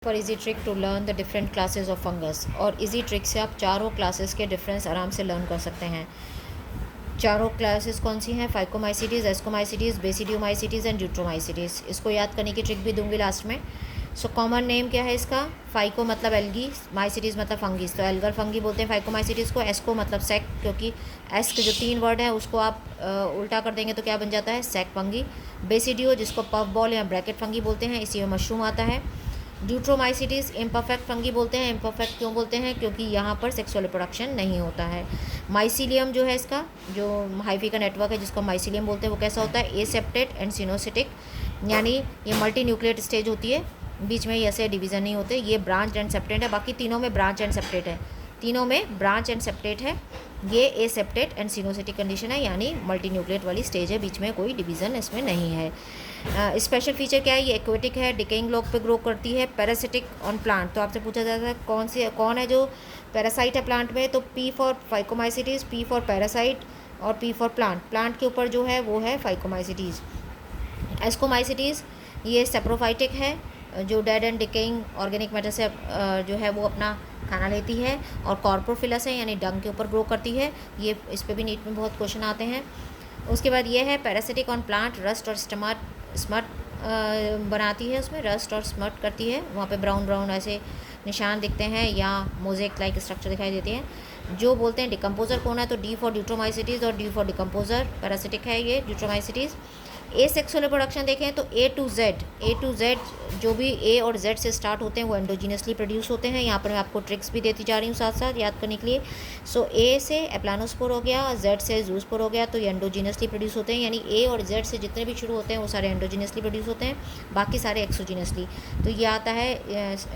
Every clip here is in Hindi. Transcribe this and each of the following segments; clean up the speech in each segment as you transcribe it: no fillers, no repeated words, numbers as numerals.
For easy trick to learn the different classes of fungus. और इजी ट्रिक से आप चारों क्लासेस के डिफरेंस आराम से लर्न कर सकते हैं। चारों क्लासेस कौन सी हैं? फाइकोमाइसीटीज़, एस्कोमाइसीटीज़, बेसिडियोमाइसीटीज़ एंड ड्यूट्रोमाइसीटीज़। इसको याद करने की ट्रिक भी दूंगी लास्ट में। सो कॉमन नेम क्या है इसका? फाइको मतलब एल्गी, माइसीटीज़ मतलब फंगीज, तो एल्गर फंगी बोलते हैं फाइकोमाइसीटीज़ को। एस्को मतलब सेक, क्योंकि एस के जो 3 वर्ड हैं उसको आप उल्टा कर देंगे तो क्या बन जाता है? सेक फंगी। बेसिडियो जिसको पफ बॉल या ब्रैकेट फंगी बोलते हैं, इसी में मशरूम आता है। ड्यूट्रोमाइसीटीज़ इम्परफेक्ट फंगी बोलते हैं। इम्परफेक्ट क्यों बोलते हैं? क्योंकि यहाँ पर सेक्सुअल रिप्रोडक्शन नहीं होता है। माइसीलियम जो है इसका, जो हाइफी का नेटवर्क है जिसको माइसीलियम बोलते हैं, वो कैसा होता है? एसेप्टेड एंड सिनोसिटिक, यानी ये मल्टी न्यूक्लिएट स्टेज होती है, बीच में ऐसे डिवीज़न नहीं होते। ये ब्रांच एंड सेप्टेट है, बाकी तीनों में ब्रांच एंड सेप्टेट है, तीनों में ब्रांच एंड सेप्टेट है। ये एसेप्टेड एंड सिनोसिटिक कंडीशन है, यानी मल्टी न्यूक्लिएट वाली स्टेज है, बीच में कोई डिवीज़न इसमें नहीं है। स्पेशल फीचर क्या है? ये एक्वेटिक है, डिकेइंग लॉग पे ग्रो करती है, पैरासिटिक ऑन प्लांट। तो आपसे पूछा जाता है कौन है जो पैरासाइट है प्लांट में? तो P for phycomycetes, P for parasite और पी फॉर प्लांट। प्लांट के ऊपर जो है वो है फाइकोमाइसीटीज़। एस्कोमाइसीटीज़ ये सेप्रोफाइटिक है, जो dead and decaying organic matter से जो है वो अपना खाना लेती है। और कॉर्पोफिलस है, यानी डंग के ऊपर ग्रो करती है। ये इस पर भी नीट में बहुत क्वेश्चन आते हैं। उसके बाद ये है पैरासिटिक ऑन प्लांट, रस्ट और स्मट बनाती है, उसमें रस्ट और स्मट करती है, वहाँ पे ब्राउन ब्राउन ऐसे निशान दिखते हैं या मोज़ेक लाइक स्ट्रक्चर दिखाई देती है। जो बोलते हैं डिकम्पोजर कौन है? तो डी फॉर ड्यूट्रोमाइसीटीज़ और डी फॉर डिकम्पोजर। पैरासिटिक है ये ड्यूट्रोमाइसीटीज़। ए सेक्सुअल रिप्रोडक्शन देखें तो ए टू जेड जो भी ए और जेड से स्टार्ट होते हैं वो एंडोजीनियसली प्रोड्यूस होते हैं। यहाँ पर मैं आपको ट्रिक्स भी देती जा रही हूँ साथ साथ याद करने के लिए। सो ए से एप्लानोस्पोर हो गया, जेड से जूस्पोर हो गया, तो ये एंडोजीनियसली प्रोड्यूस होते हैं, यानी ए और जेड से जितने भी शुरू होते हैं वो सारे एंडोजीनियसली प्रोड्यूस होते हैं, बाकी सारे एक्सोजीनियसली। तो ये आता है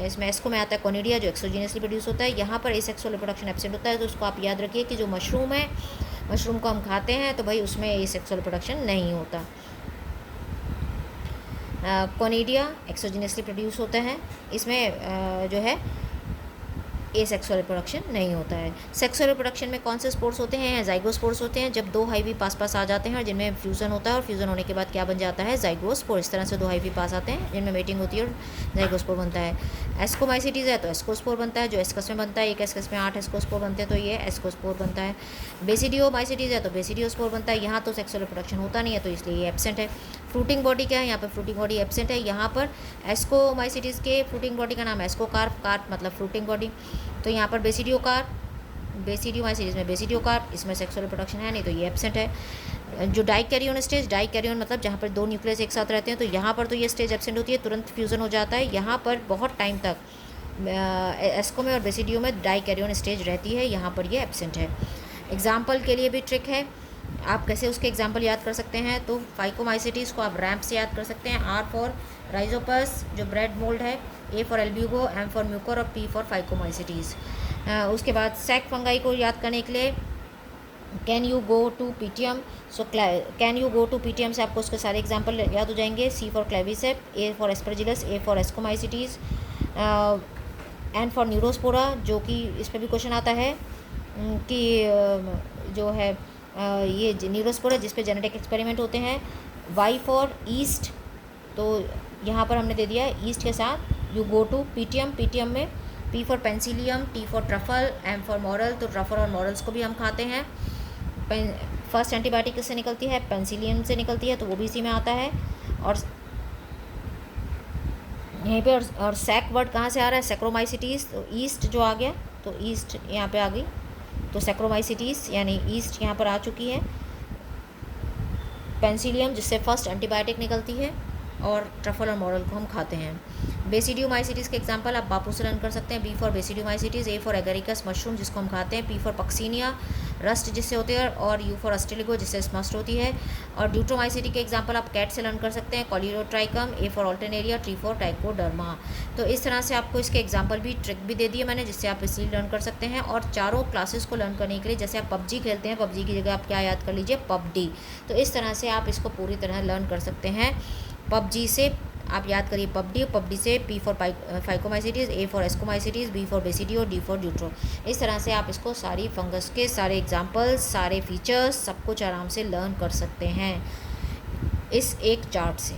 इसमें एस्को में आता है कोनिडिया, जो एक्सोजीनियसली प्रोड्यूस होता है। यहाँ पर ए सेक्सुअल रिप्रोडक्शन एब्सेंट होता है, तो उसको आप याद रखिए कि जो मशरूम है, मशरूम को हम खाते हैं तो भाई उसमें ए सेक्सुअल रिप्रोडक्शन नहीं होता। कोनिडिया एक्सोजीनियसली प्रोड्यूस होता है, इसमें जो है ए सेक्सुअल रिप्रोडक्शन नहीं होता है। सेक्सुअल रिप्रोडक्शन में कौन से स्पोर्स होते हैं? जाइगोस्पोर्स होते हैं, जब 2 हाइवी पास आ जाते हैं और जिनमें फ्यूज़न होता है, और फ्यूज़न होने के बाद क्या बन जाता है? जाइगोस्पोर। इस तरह से 2 हाइवी पास आते हैं जिनमें मेटिंग होती है और जाइगोस्पोर बनता है। एस्कोमाइसीटीज़ है तो एस्कोस्पोर बनता है, जो एस्कस में बनता है। एक एस्कस में 8 एस्कोस्पोर बनते हैं, तो ये एस्कोस्पोर बनता है। बेसिडियोमाइसीटीज़ है तो बेसिडियोस्पोर बनता है। यहाँ तो सेक्सुअल रिप्रोडक्शन होता नहीं है, तो इसलिए ये एब्सेंट है। फ्रूटिंग बॉडी क्या है? यहाँ पर फ्रूटिंग बॉडी एब्सेंट है। यहाँ पर एस्कोमाइसीटीज़ के फ्रूटिंग बॉडी का नाम है एस्कोकार्प, कार्प मतलब फ्रूटिंग बॉडी। तो यहाँ पर बेसिडियोमाइसीटीज़ में बेसिडियोकार्प, इसमें सेक्सुअल रिप्रोडक्शन है नहीं, तो ये एब्सेंट है। जो डाइकैरियोन स्टेज, डाइकैरियोन मतलब जहाँ पर 2 न्यूक्लियस एक साथ रहते हैं, तो यहाँ पर तो ये स्टेज एब्सेंट होती है, तुरंत फ्यूज़न हो जाता है। यहाँ पर बहुत टाइम तक एस्को में और बेसिडियो में डाइकैरियोन स्टेज रहती है, यहाँ पर ये एब्सेंट है। एग्जाम्पल के लिए भी ट्रिक है, आप कैसे उसके एग्जाम्पल याद कर सकते हैं? तो फाइकोमाइसीटीज़ को आप रैम्प से याद कर सकते हैं। आर फॉर राइजोपस जो ब्रेड मोल्ड है, A for Albugo, M for Mucor और पी फॉर फाइकोमाइसीटीज़। उसके बाद सैक फंगाई को याद करने के लिए can you go to PTM. So can you go to PTM से आपको उसके सारे एग्जाम्पल याद हो जाएंगे। C for Claviceps, A for Aspergillus, A for ascomycetes, N for Neurospora, जो कि इस पर भी क्वेश्चन आता है कि जो है ये न्यूरोस्पोरा जिस पे जेनेटिक एक्सपेरिमेंट होते हैं। वाई फॉर ईस्ट, तो यहाँ पर हमने दे दिया है ईस्ट के साथ you go to PTM. PTM में P for Penicillium, T for truffle, M for morel, तो ट्रफल और मॉरल्स को भी हम खाते हैं। फर्स्ट एंटीबायोटिक किससे निकलती है? पेंसिलियम से निकलती है, तो वो भी इसी में आता है। और यहीं पे और सैक वर्ड कहाँ से आ रहा है? सेक्रोमाइसीटीज़, तो ईस्ट जो आ गया, तो ईस्ट यहाँ पे आ गई, तो सेक्रोमाइसीटीज़ यानी ईस्ट यहाँ पर आ चुकी है। पेंसिलियम जिससे फर्स्ट एंटीबायोटिक निकलती है, और ट्रफल और मॉरल को हम खाते हैं। बेसिडियोमाइसीटीज़ के एग्जांपल आप बापू से लर्न कर सकते हैं। B for basidiomycetes, A for Agaricus mushroom जिसको हम खाते हैं, पी फॉर पक्सीनिया रस्ट जिससे होती है, और यू फॉर अस्टिलिगो जिससे स्मस्ट होती है। और ड्यूट्रोमाइसीटी के एग्जांपल आप कैट से लर्न कर सकते हैं। Colletotrichum, A for Alternaria, T for Trichoderma. तो इस तरह से आपको इसके एग्जाम्पल भी ट्रिक भी दे दिए मैंने, जिससे आप इसीलिए लर्न कर सकते हैं। और चारों क्लासेस को लर्न करने के लिए, जैसे आप पबजी खेलते हैं, पबजी की जगह आप क्या याद कर लीजिए? पबडी। तो इस तरह से आप इसको पूरी तरह लर्न कर सकते हैं। पबजी से आप याद करिए पबडी, पबडी से P for phycomycetes, A for ascomycetes, B for basidio, D for deutero. इस तरह से आप इसको सारी फंगस के सारे एग्जांपल्स, सारे फीचर्स सब कुछ आराम से लर्न कर सकते हैं इस एक चार्ट से।